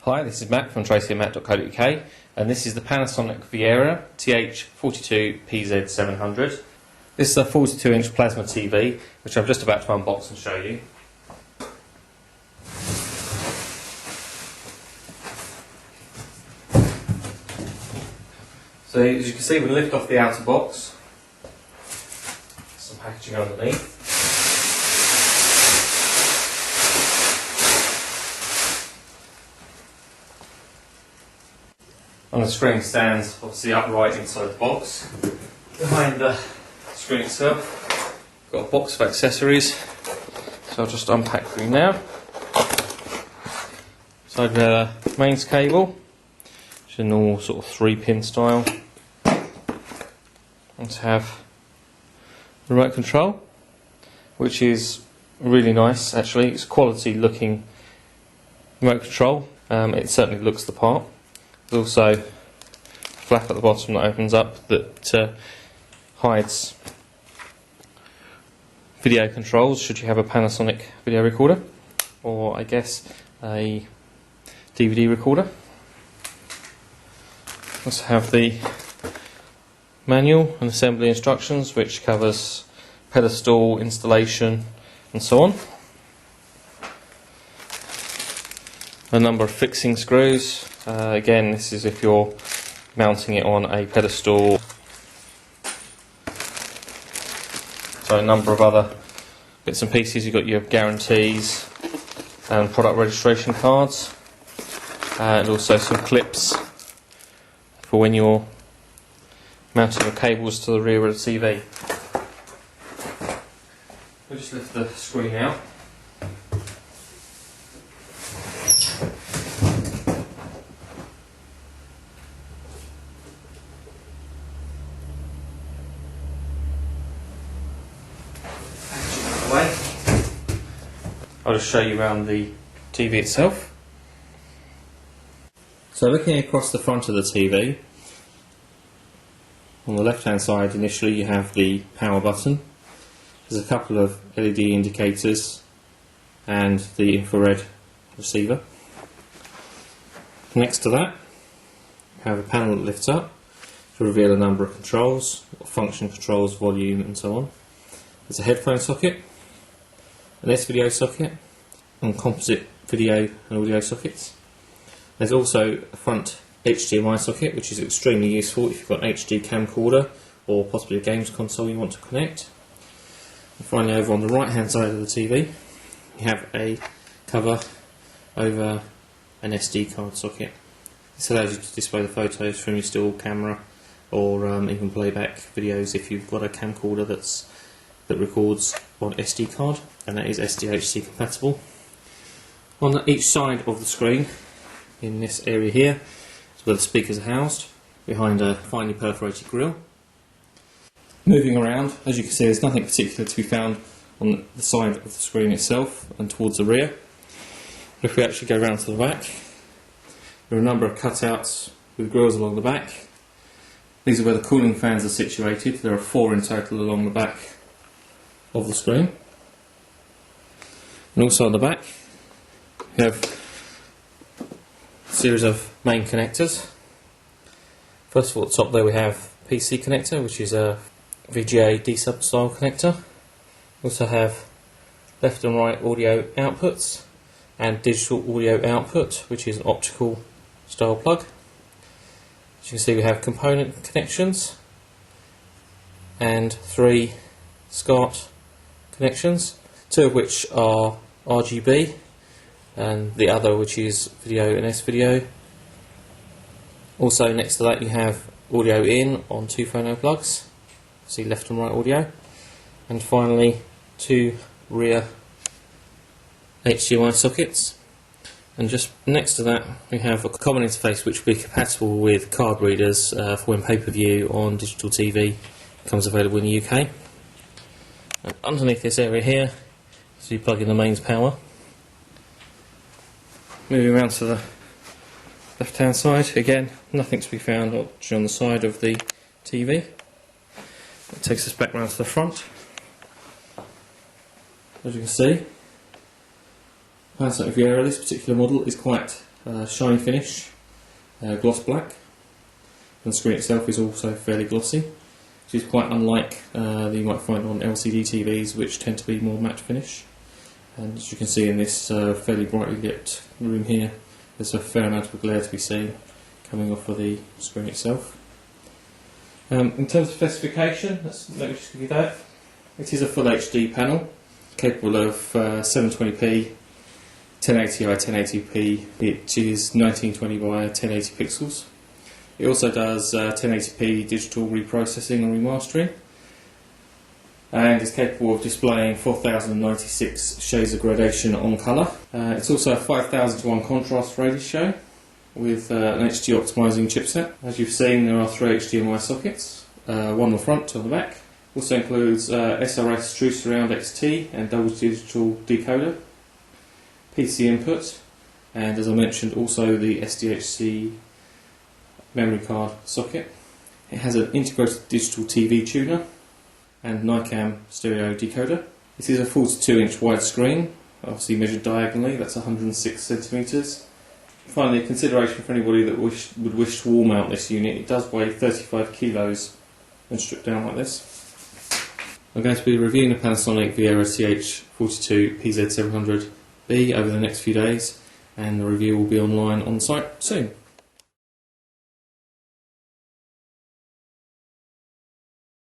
Hi, this is Matt from tracyandmatt.co.uk, and this is the Panasonic Viera TH-42PZ700. This is a 42-inch plasma TV, which I'm just about to unbox and show you. So as you can see, we lift off the outer box, some packaging underneath. And the screen stands obviously upright inside the box. Behind the screen itself, got a box of accessories, so I'll just unpack for you now. So I've got a mains cable, which is a normal sort of 3-pin style. Let's have the remote control, which is really nice actually. It's a quality looking remote control. It certainly looks the part. There's also a flap at the bottom that opens up that hides video controls should you have a Panasonic video recorder, or I guess a DVD recorder. Also have the manual and assembly instructions, which covers pedestal installation and so on. A number of fixing screws. Again, this is if you're mounting it on a pedestal. So a number of other bits and pieces. You've got your guarantees and product registration cards, and also some clips for when you're mounting your cables to the rear of the TV. We'll just lift the screen out. I'll just show you around the TV itself. So looking across the front of the TV, on the left hand side initially you have the power button. There's a couple of LED indicators and the infrared receiver. Next to that you have a panel that lifts up to reveal a number of controls, function controls, volume and so on. There's a headphone socket, an S-video socket, and composite video and audio sockets. There's also a front HDMI socket, which is extremely useful if you've got an HD camcorder or possibly a games console you want to connect. And finally, over on the right hand side of the TV you have a cover over an SD card socket. This allows you to display the photos from your still camera, or even playback videos if you've got a camcorder that records on SD card, and that is SDHC compatible. On each side of the screen, in this area here, is where the speakers are housed, behind a finely perforated grille. Moving around, as you can see, there's nothing particular to be found on the side of the screen itself and towards the rear. But if we actually go around to the back, there are a number of cutouts with grills along the back. These are where the cooling fans are situated. There are 4 in total along the back of the screen. And also on the back we have a series of main connectors. First of all, at the top there we have PC connector, which is a VGA D-sub style connector. We also have left and right audio outputs and digital audio output, which is an optical style plug. As you can see, we have component connections and 3 SCART connections, 2 of which are RGB and the other which is video and S-video. Also next to that you have audio in on 2 phono plugs, see left and right audio, and finally 2 rear HDMI sockets. And just next to that we have a common interface which will be compatible with card readers for when pay-per-view on digital TV becomes available in the UK. And underneath this area here, so you plug in the mains power. Moving around to the left hand side, again nothing to be found on the side of the TV. It takes us back round to the front. As you can see, Panasonic Viera, this particular model, is quite shiny finish, gloss black, and the screen itself is also fairly glossy, which is quite unlike that you might find on LCD TVs, which tend to be more matte finish. And as you can see in this fairly brightly lit room here, there's a fair amount of glare to be seen coming off of the screen itself. In terms of specification, let me just give you that. It is a full HD panel, capable of 720p, 1080i, 1080p, which is 1920 by 1080 pixels. It also does 1080p digital reprocessing and remastering, and is capable of displaying 4096 shades of gradation on colour. It's also a 5000:1 contrast ratio with an HD optimising chipset. As you've seen, there are 3 HDMI sockets, one on the front, two on the back. Also includes SRS True Surround XT and double digital decoder, PC input, and as I mentioned, also the SDHC memory card socket. It has an integrated digital TV tuner and NICAM stereo decoder. This is a 42-inch widescreen, obviously measured diagonally, that's 106 centimetres. Finally, a consideration for anybody that would wish to wall mount this unit: it does weigh 35 kilos when stripped down like this. I'm going to be reviewing the Panasonic Viera TH-42PZ700B over the next few days, and the review will be online on the site soon.